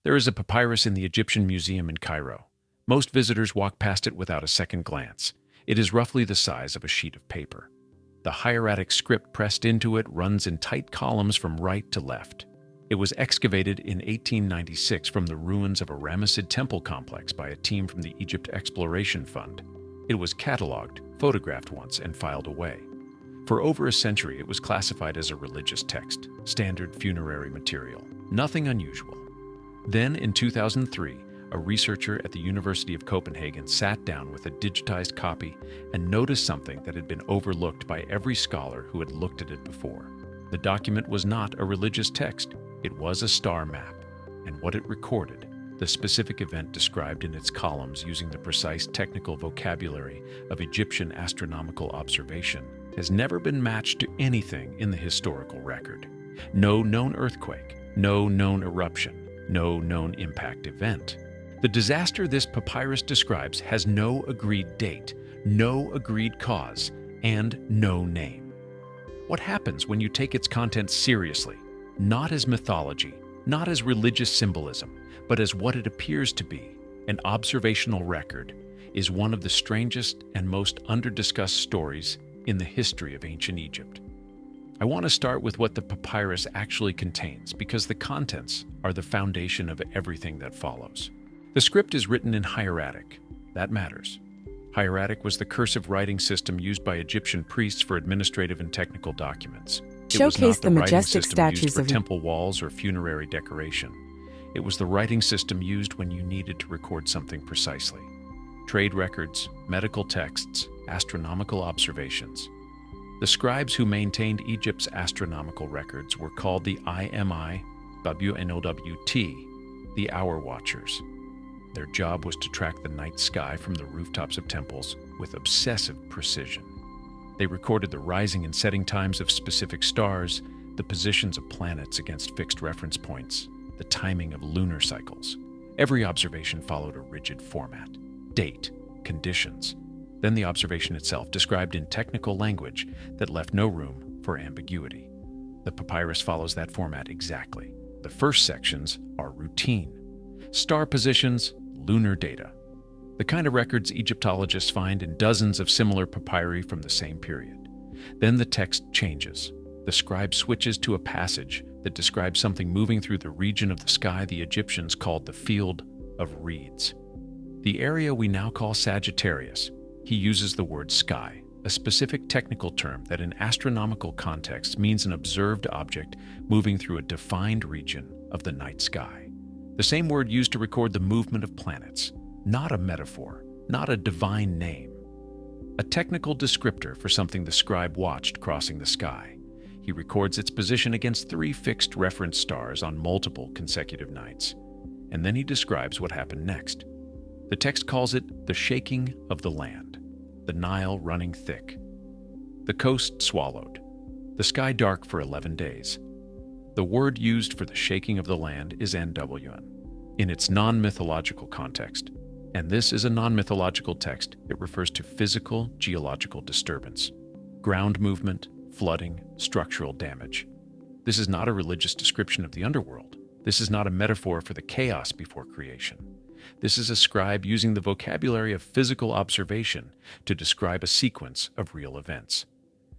There is a papyrus in the Egyptian Museum in Cairo. Most visitors walk past it without a second glance. It is roughly the size of a sheet of paper. The hieratic script pressed into it runs in tight columns from right to left. It was excavated in 1896 from the ruins of a Ramessid temple complex by a team from the Egypt Exploration Fund. It was catalogued, photographed once, and filed away. For over a century, it was classified as a religious text, standard funerary material, nothing unusual. Then, in 2003, a researcher at the University of Copenhagen sat down with a digitized copy and noticed something that had been overlooked by every scholar who had looked at it before. The document was not a religious text, it was a star map, and what it recorded, the specific event described in its columns using the precise technical vocabulary of Egyptian astronomical observation, has never been matched to anything in the historical record. No known earthquake, no known eruption, no known impact event. The disaster this papyrus describes has no agreed date, no agreed cause, and no name. What happens when you take its content seriously, not as mythology, not as religious symbolism, but as what it appears to be, an observational record, is one of the strangest and most under-discussed stories in the history of ancient Egypt. I want to start with what the papyrus actually contains because the contents are the foundation of everything that follows. The script is written in hieratic. That matters. Hieratic was the cursive writing system used by Egyptian priests for administrative and technical documents. It was not the majestic statues used for temple walls or funerary decoration. It was the writing system used when you needed to record something precisely. Trade records, medical texts, astronomical observations. The scribes who maintained Egypt's astronomical records were called the IMI, WNOWT, the Hour Watchers. Their job was to track the night sky from the rooftops of temples with obsessive precision. They recorded the rising and setting times of specific stars, the positions of planets against fixed reference points, the timing of lunar cycles. Every observation followed a rigid format: date, conditions, then the observation itself, described in technical language that left no room for ambiguity. The papyrus follows that format exactly. The first sections are routine: star positions, lunar data, the kind of records Egyptologists find in dozens of similar papyri from the same period. Then the text changes. The scribe switches to a passage that describes something moving through the region of the sky the Egyptians called the Field of Reeds. The area we now call Sagittarius. He uses the word sky, a specific technical term that in astronomical contexts means an observed object moving through a defined region of the night sky. The same word used to record the movement of planets, not a metaphor, not a divine name. A technical descriptor for something the scribe watched crossing the sky. He records its position against 3 fixed reference stars on multiple consecutive nights. And then he describes what happened next. The text calls it the shaking of the land, the Nile running thick, the coast swallowed, the sky dark for 11 days. The word used for the shaking of the land is NWN, in its non-mythological context. And this is a non-mythological text. It refers to physical, geological disturbance, ground movement, flooding, structural damage. This is not a religious description of the underworld. This is not a metaphor for the chaos before creation. This is a scribe using the vocabulary of physical observation to describe a sequence of real events.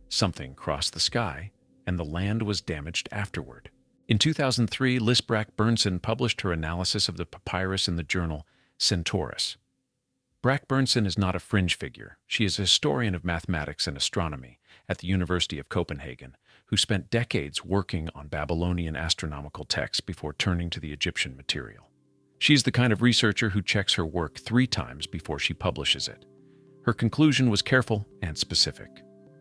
Something crossed the sky, and the land was damaged afterward. In 2003, Liz Brack-Bernsen published her analysis of the papyrus in the journal Centaurus. Brack-Bernsen is not a fringe figure. She is a historian of mathematics and astronomy at the University of Copenhagen, who spent decades working on Babylonian astronomical texts before turning to the Egyptian material. She's the kind of researcher who checks her work 3 times before she publishes it. Her conclusion was careful and specific.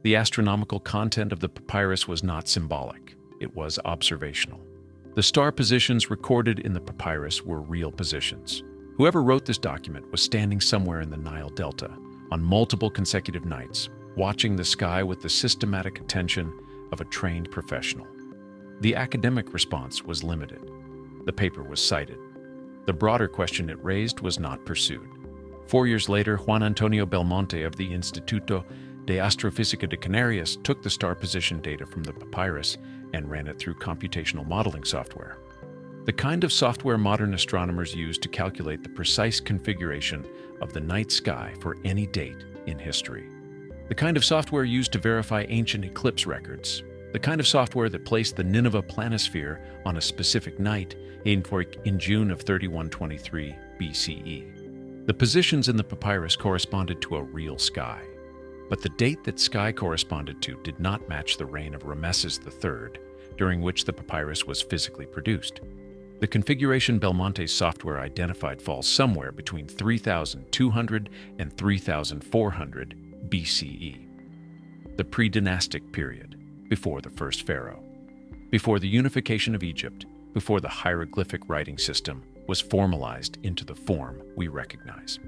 The astronomical content of the papyrus was not symbolic. It was observational. The star positions recorded in the papyrus were real positions. Whoever wrote this document was standing somewhere in the Nile Delta on multiple consecutive nights, watching the sky with the systematic attention of a trained professional. The academic response was limited. The paper was cited. The broader question it raised was not pursued. 4 years later, Juan Antonio Belmonte of the Instituto de Astrofísica de Canarias took the star position data from the papyrus and ran it through computational modeling software. the kind of software modern astronomers use to calculate the precise configuration of the night sky for any date in history. The kind of software used to verify ancient eclipse records. The kind of software that placed the Nineveh planisphere on a specific night in June of 3123 BCE. The positions in the papyrus corresponded to a real sky, but the date that sky corresponded to did not match the reign of Ramesses III, during which the papyrus was physically produced. The configuration Belmonte's software identified falls somewhere between 3200 and 3400 BCE, the pre-dynastic period, before the first pharaoh, before the unification of Egypt, before the hieroglyphic writing system was formalized into the form we recognize.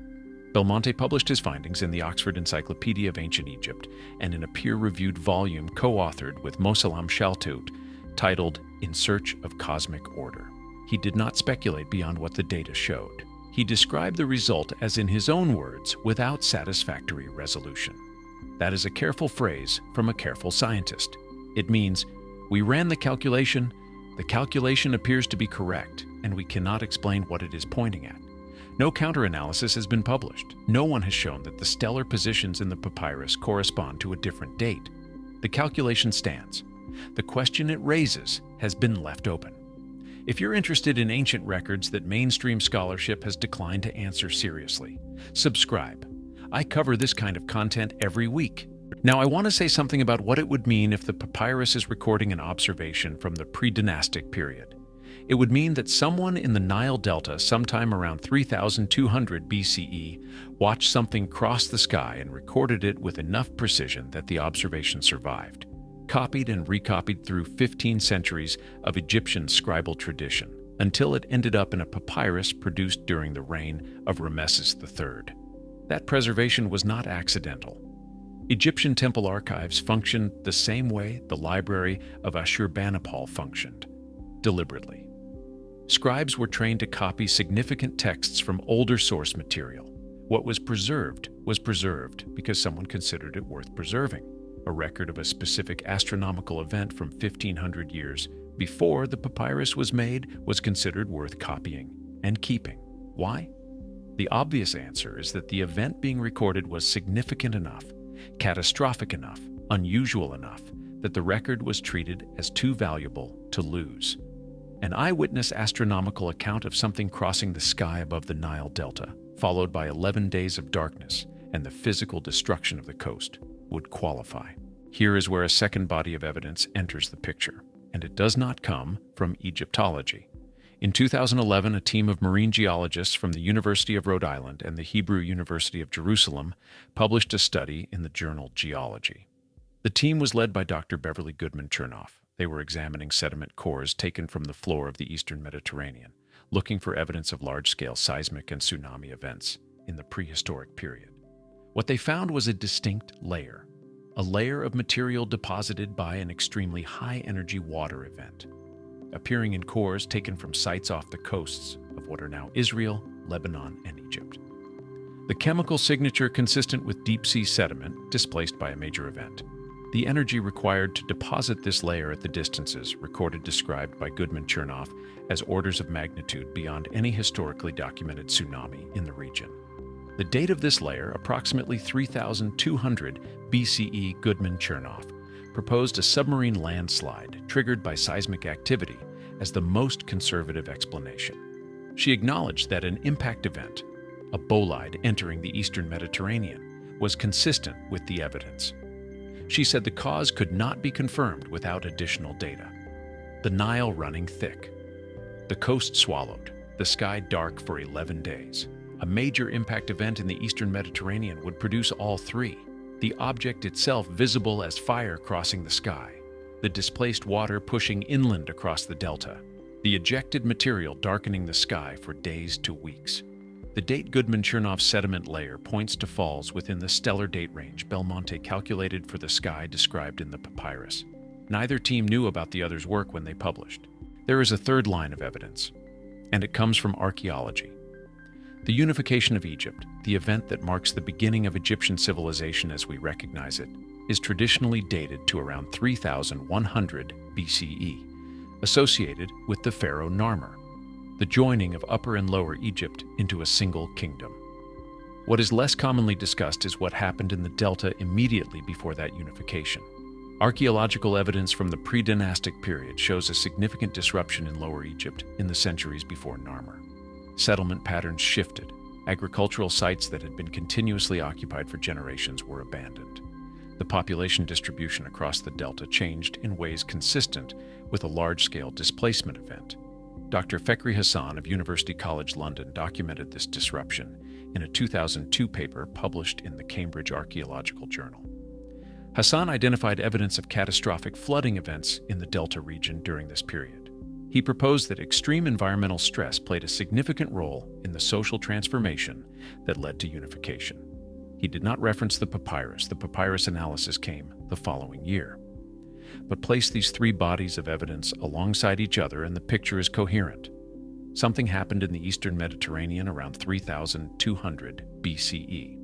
Belmonte published his findings in the Oxford Encyclopedia of Ancient Egypt and in a peer-reviewed volume co-authored with Mosallam Shaltut titled In Search of Cosmic Order. He did not speculate beyond what the data showed. He described the result as, in his own words, without satisfactory resolution. That is a careful phrase from a careful scientist. It means, we ran the calculation appears to be correct, and we cannot explain what it is pointing at. No counter-analysis has been published. No one has shown that the stellar positions in the papyrus correspond to a different date. The calculation stands. The question it raises has been left open. If you're interested in ancient records that mainstream scholarship has declined to answer seriously, subscribe. I cover this kind of content every week. Now, I want to say something about what it would mean if the papyrus is recording an observation from the pre-dynastic period. It would mean that someone in the Nile Delta sometime around 3200 BCE watched something cross the sky and recorded it with enough precision that the observation survived, copied and recopied through 15 centuries of Egyptian scribal tradition, until it ended up in a papyrus produced during the reign of Ramesses III. That preservation was not accidental. Egyptian temple archives functioned the same way the library of Ashurbanipal functioned, deliberately. Scribes were trained to copy significant texts from older source material. What was preserved because someone considered it worth preserving. A record of a specific astronomical event from 1500 years before the papyrus was made was considered worth copying and keeping. Why? The obvious answer is that the event being recorded was significant enough, catastrophic enough, unusual enough, that the record was treated as too valuable to lose. An eyewitness astronomical account of something crossing the sky above the Nile Delta, followed by 11 days of darkness and the physical destruction of the coast, would qualify. Here is where a second body of evidence enters the picture, and it does not come from Egyptology. In 2011, a team of marine geologists from the University of Rhode Island and the Hebrew University of Jerusalem published a study in the journal Geology. The team was led by Dr. Beverly Goodman Chernoff. They were examining sediment cores taken from the floor of the eastern Mediterranean, looking for evidence of large-scale seismic and tsunami events in the prehistoric period. What they found was a distinct layer, a layer of material deposited by an extremely high-energy water event, appearing in cores taken from sites off the coasts of what are now Israel, Lebanon, and Egypt. The chemical signature consistent with deep-sea sediment displaced by a major event. The energy required to deposit this layer at the distances described by Goodman Chernoff as orders of magnitude beyond any historically documented tsunami in the region. The date of this layer, approximately 3200 BCE, Goodman Chernoff proposed a submarine landslide triggered by seismic activity as the most conservative explanation. She acknowledged that an impact event, a bolide entering the eastern Mediterranean, was consistent with the evidence. She said the cause could not be confirmed without additional data. The Nile running thick, the coast swallowed, the sky dark for 11 days. A major impact event in the eastern Mediterranean would produce all three. The object itself visible as fire crossing the sky, the displaced water pushing inland across the delta, the ejected material darkening the sky for days to weeks. The date Goodman Chernoff's sediment layer points to falls within the stellar date range Belmonte calculated for the sky described in the papyrus. Neither team knew about the other's work when they published. There is a third line of evidence, and it comes from archaeology. The unification of Egypt, the event that marks the beginning of Egyptian civilization as we recognize it, is traditionally dated to around 3100 BCE, associated with the pharaoh Narmer. the joining of Upper and Lower Egypt into a single kingdom. What is less commonly discussed is what happened in the delta immediately before that unification. Archaeological evidence from the pre-dynastic period shows a significant disruption in Lower Egypt in the centuries before Narmer. Settlement patterns shifted. Agricultural sites that had been continuously occupied for generations were abandoned. The population distribution across the delta changed in ways consistent with a large-scale displacement event. Dr. Fekri Hassan of University College London documented this disruption in a 2002 paper published in the Cambridge Archaeological Journal. Hassan identified evidence of catastrophic flooding events in the delta region during this period. He proposed that extreme environmental stress played a significant role in the social transformation that led to unification. He did not reference the papyrus. The papyrus analysis came the following year, but placed these three bodies of evidence alongside each other and the picture is coherent. Something happened in the eastern Mediterranean around 3200 BCE.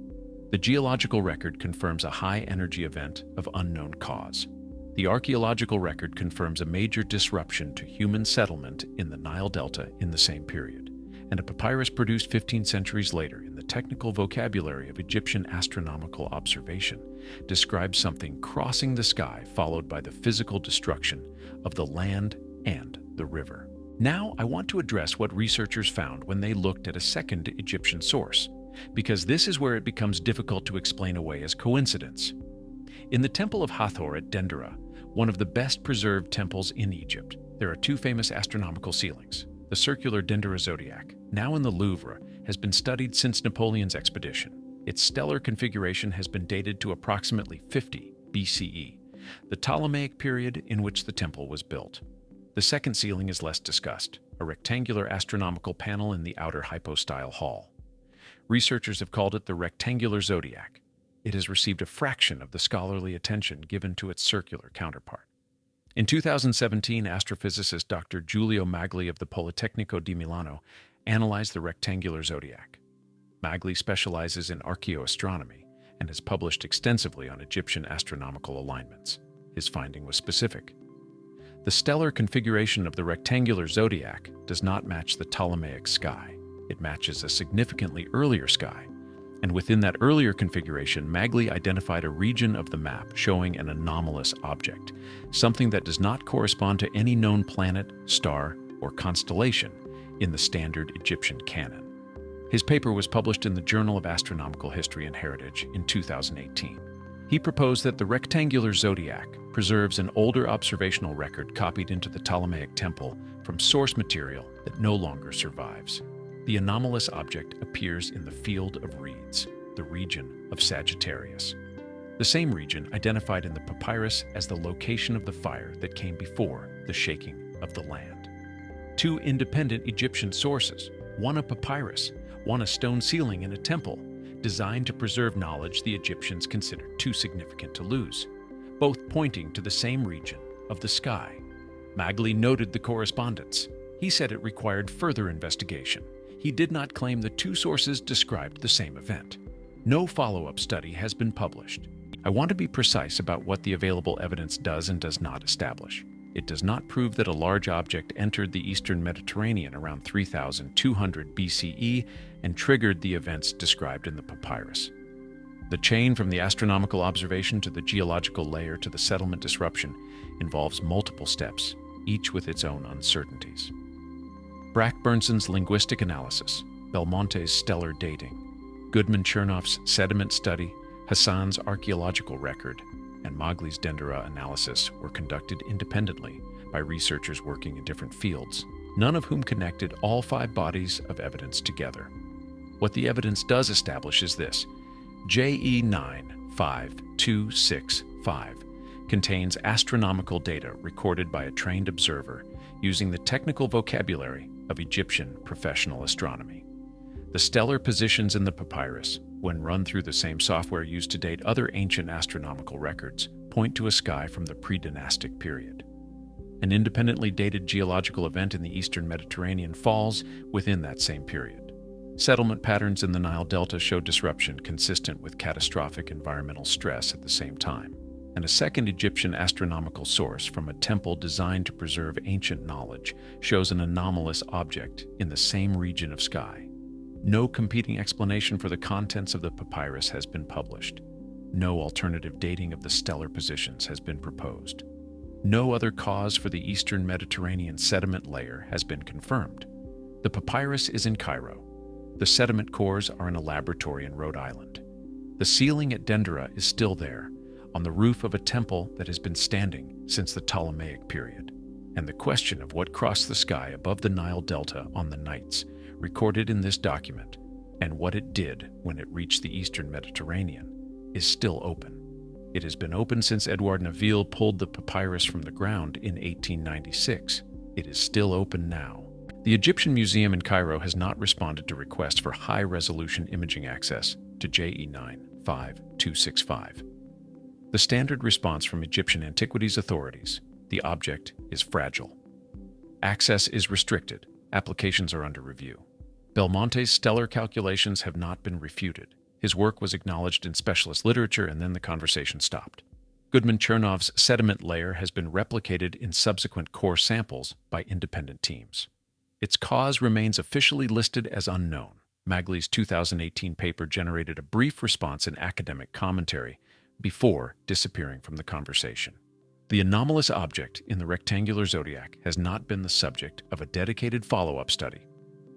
The geological record confirms a high-energy event of unknown cause. The archaeological record confirms a major disruption to human settlement in the Nile Delta in the same period, and a papyrus produced 15 centuries later in the technical vocabulary of Egyptian astronomical observation describes something crossing the sky followed by the physical destruction of the land and the river. Now I want to address what researchers found when they looked at a second Egyptian source, because this is where it becomes difficult to explain away as coincidence. In the Temple of Hathor at Dendera, one of the best preserved temples in Egypt, there are two famous astronomical ceilings. The circular Dendera zodiac, now in the Louvre, has been studied since Napoleon's expedition. Its stellar configuration has been dated to approximately 50 BCE, the Ptolemaic period in which the temple was built. The second ceiling is less discussed, a rectangular astronomical panel in the outer hypostyle hall. Researchers have called it the rectangular zodiac. It has received a fraction of the scholarly attention given to its circular counterpart. In 2017, astrophysicist Dr. Giulio Magli of the Politecnico di Milano analyzed the rectangular zodiac. Magli specializes in archaeoastronomy and has published extensively on Egyptian astronomical alignments. His finding was specific. The stellar configuration of the rectangular zodiac does not match the Ptolemaic sky. It matches a significantly earlier sky, and within that earlier configuration, Magli identified a region of the map showing an anomalous object, something that does not correspond to any known planet, star, or constellation in the standard Egyptian canon. His paper was published in the Journal of Astronomical History and Heritage in 2018. He proposed that the rectangular zodiac preserves an older observational record copied into the Ptolemaic temple from source material that no longer survives. The anomalous object appears in the Field of Reeds, the region of Sagittarius. The same region identified in the papyrus as the location of the fire that came before the shaking of the land. Two independent Egyptian sources, one a papyrus, one a stone ceiling in a temple, designed to preserve knowledge the Egyptians considered too significant to lose, both pointing to the same region of the sky. Magli noted the correspondence. He said it required further investigation. He did not claim the two sources described the same event. No follow-up study has been published. I want to be precise about what the available evidence does and does not establish. It does not prove that a large object entered the eastern Mediterranean around 3200 BCE and triggered the events described in the papyrus. The chain from the astronomical observation to the geological layer to the settlement disruption involves multiple steps, each with its own uncertainties. Brack-Bernson's linguistic analysis, Belmonte's stellar dating, Goodman-Chernoff's sediment study, Hassan's archaeological record, and Magli's Dendera analysis were conducted independently by researchers working in different fields, none of whom connected all five bodies of evidence together. What the evidence does establish is this: JE 95265 contains astronomical data recorded by a trained observer using the technical vocabulary of Egyptian professional astronomy. The stellar positions in the papyrus, when run through the same software used to date other ancient astronomical records, point to a sky from the pre-dynastic period. An independently dated geological event in the eastern Mediterranean falls within that same period. Settlement patterns in the Nile Delta show disruption consistent with catastrophic environmental stress at the same time. and a second Egyptian astronomical source from a temple designed to preserve ancient knowledge shows an anomalous object in the same region of sky. No competing explanation for the contents of the papyrus has been published. No alternative dating of the stellar positions has been proposed. No other cause for the Eastern Mediterranean sediment layer has been confirmed. The papyrus is in Cairo. The sediment cores are in a laboratory in Rhode Island. The ceiling at Dendera is still there, on the roof of a temple that has been standing since the Ptolemaic period. And the question of what crossed the sky above the Nile Delta on the nights, recorded in this document, and what it did when it reached the Eastern Mediterranean, is still open. It has been open since Edouard Neville pulled the papyrus from the ground in 1896. It is still open now. The Egyptian Museum in Cairo has not responded to requests for high-resolution imaging access to JE 95265. The standard response from Egyptian antiquities authorities: the object is fragile. Access is restricted. Applications are under review. Belmonte's stellar calculations have not been refuted. His work was acknowledged in specialist literature, and then the conversation stopped. Goodman-Chernov's sediment layer has been replicated in subsequent core samples by independent teams. Its cause remains officially listed as unknown. Magley's 2018 paper generated a brief response in academic commentary before disappearing from the conversation. The anomalous object in the rectangular zodiac has not been the subject of a dedicated follow-up study.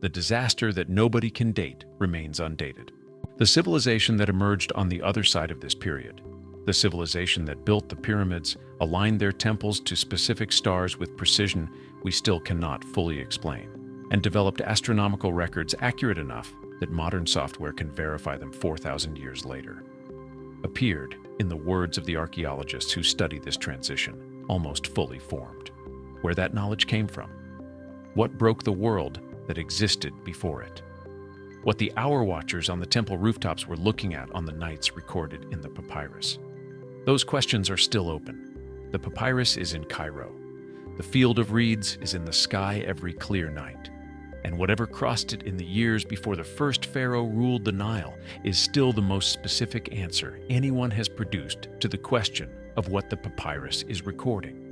The disaster that nobody can date remains undated. The civilization that emerged on the other side of this period, the civilization that built the pyramids, aligned their temples to specific stars with precision we still cannot fully explain, and developed astronomical records accurate enough that modern software can verify them 4,000 years later, appeared, in the words of the archaeologists who study this transition, almost fully formed. Where that knowledge came from? What broke the world that existed before it? What the hour watchers on the temple rooftops were looking at on the nights recorded in the papyrus? Those questions are still open. The papyrus is in Cairo. The field of reeds is in the sky every clear night. And whatever crossed it in the years before the first pharaoh ruled the Nile is still the most specific answer anyone has produced to the question of what the papyrus is recording.